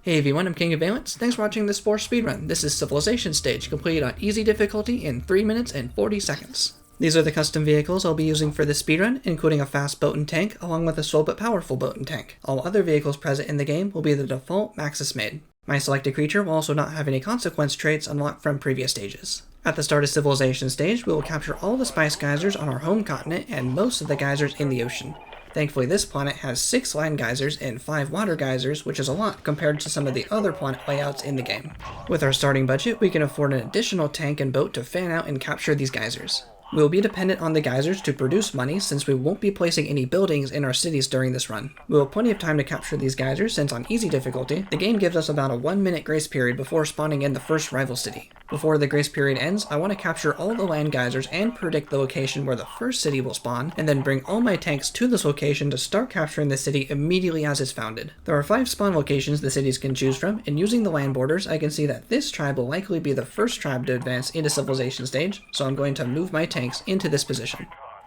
Hey everyone, I'm King of Valence. Thanks for watching this Spore Speedrun. This is Civilization stage, completed on easy difficulty in 3 minutes and 40 seconds. These are the custom vehicles I'll be using for this speedrun, including a fast boat and tank, along with a slow but powerful boat and tank. All other vehicles present in the game will be the default Maxis made. My selected creature will also not have any consequence traits unlocked from previous stages. At the start of Civilization stage, we will capture all the spice geysers on our home continent and most of the geysers in the ocean. Thankfully, this planet has 6 land geysers and 5 water geysers, which is a lot compared to some of the other planet layouts in the game. With our starting budget, we can afford an additional tank and boat to fan out and capture these geysers. We will be dependent on the geysers to produce money since we won't be placing any buildings in our cities during this run. We will have plenty of time to capture these geysers since on easy difficulty, the game gives us about a 1-minute grace period before spawning in the first rival city. Before the grace period ends, I want to capture all the land geysers and predict the location where the first city will spawn, and then bring all my tanks to this location to start capturing the city immediately as it's founded. There are 5 spawn locations the cities can choose from, and using the land borders, I can see that this tribe will likely be the first tribe to advance into Civilization stage, so I'm going to move my tanks into this position.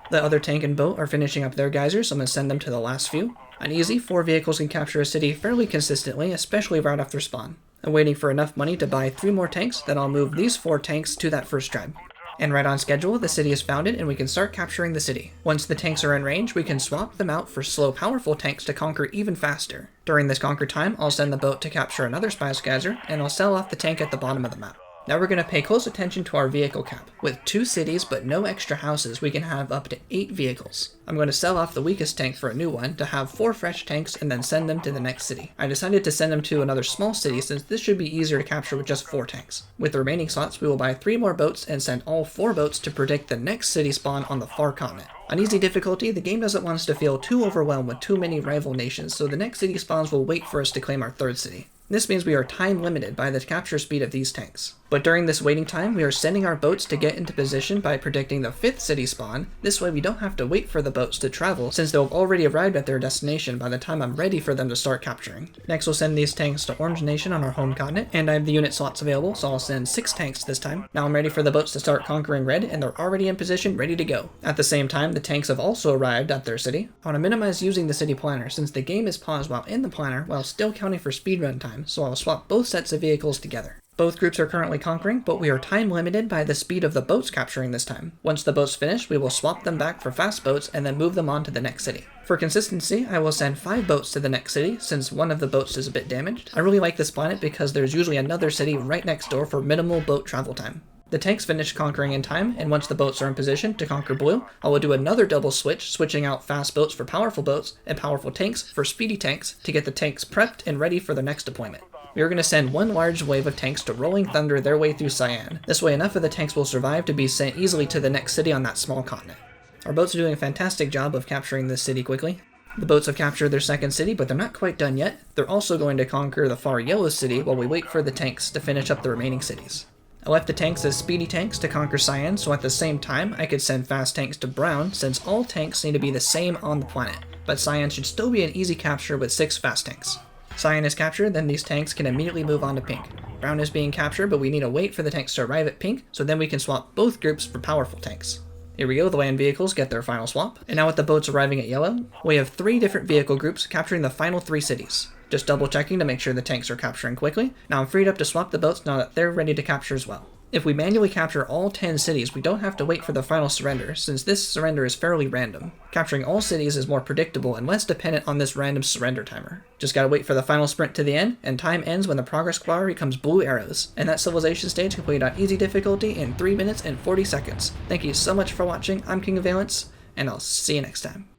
The other tank and boat are finishing up their geysers, so I'm going to send them to the last few. On easy, 4 vehicles can capture a city fairly consistently, especially right after spawn. I'm waiting for enough money to buy 3 more tanks, then I'll move these 4 tanks to that first tribe. And right on schedule, the city is founded and we can start capturing the city. Once the tanks are in range, we can swap them out for slow, powerful tanks to conquer even faster. During this conquer time, I'll send the boat to capture another spice geyser, and I'll sell off the tank at the bottom of the map. Now we're going to pay close attention to our vehicle cap. With 2 cities but no extra houses, we can have up to 8 vehicles. I'm going to sell off the weakest tank for a new one to have 4 fresh tanks and then send them to the next city. I decided to send them to another small city since this should be easier to capture with just 4 tanks. With the remaining slots, we will buy 3 more boats and send all 4 boats to predict the next city spawn on the far continent. On easy difficulty, the game doesn't want us to feel too overwhelmed with too many rival nations, so the next city spawns will wait for us to claim our 3rd city. This means we are time limited by the capture speed of these tanks. But during this waiting time, we are sending our boats to get into position by predicting the 5th city spawn. This way we don't have to wait for the boats to travel since they'll have already arrived at their destination by the time I'm ready for them to start capturing. Next we'll send these tanks to Orange Nation on our home continent, and I have the unit slots available, so I'll send 6 tanks this time. Now I'm ready for the boats to start conquering red, and they're already in position, ready to go. At the same time, the tanks have also arrived at their city. I want to minimize using the city planner since the game is paused while in the planner while still counting for speedrun time, so I'll swap both sets of vehicles together. Both groups are currently conquering, but we are time limited by the speed of the boats capturing this time. Once the boats finish, we will swap them back for fast boats and then move them on to the next city. For consistency, I will send 5 boats to the next city since one of the boats is a bit damaged. I really like this planet because there's usually another city right next door for minimal boat travel time. The tanks finish conquering in time, and once the boats are in position to conquer blue, I will do another double switch, switching out fast boats for powerful boats and powerful tanks for speedy tanks to get the tanks prepped and ready for their next deployment. We are going to send 1 large wave of tanks to Rolling Thunder their way through Cyan. This way enough of the tanks will survive to be sent easily to the next city on that small continent. Our boats are doing a fantastic job of capturing this city quickly. The boats have captured their 2nd city, but they're not quite done yet. They're also going to conquer the far yellow city while we wait for the tanks to finish up the remaining cities. I left the tanks as speedy tanks to conquer Cyan, so at the same time I could send fast tanks to Brown since all tanks need to be the same on the planet, but Cyan should still be an easy capture with 6 fast tanks. Cyan is captured, then these tanks can immediately move on to Pink. Brown is being captured, but we need to wait for the tanks to arrive at Pink, so then we can swap both groups for powerful tanks. Here we go, the land vehicles get their final swap, and now with the boats arriving at yellow, we have 3 different vehicle groups capturing the final 3 cities. Just double checking to make sure the tanks are capturing quickly. Now I'm freed up to swap the boats now that they're ready to capture as well. If we manually capture all 10 cities, we don't have to wait for the final surrender, since this surrender is fairly random. Capturing all cities is more predictable and less dependent on this random surrender timer. Just gotta wait for the final sprint to the end, and time ends when the progress bar becomes blue arrows. And that Civilization stage completed on easy difficulty in 3 minutes and 40 seconds. Thank you so much for watching, I'm King of Valence, and I'll see you next time.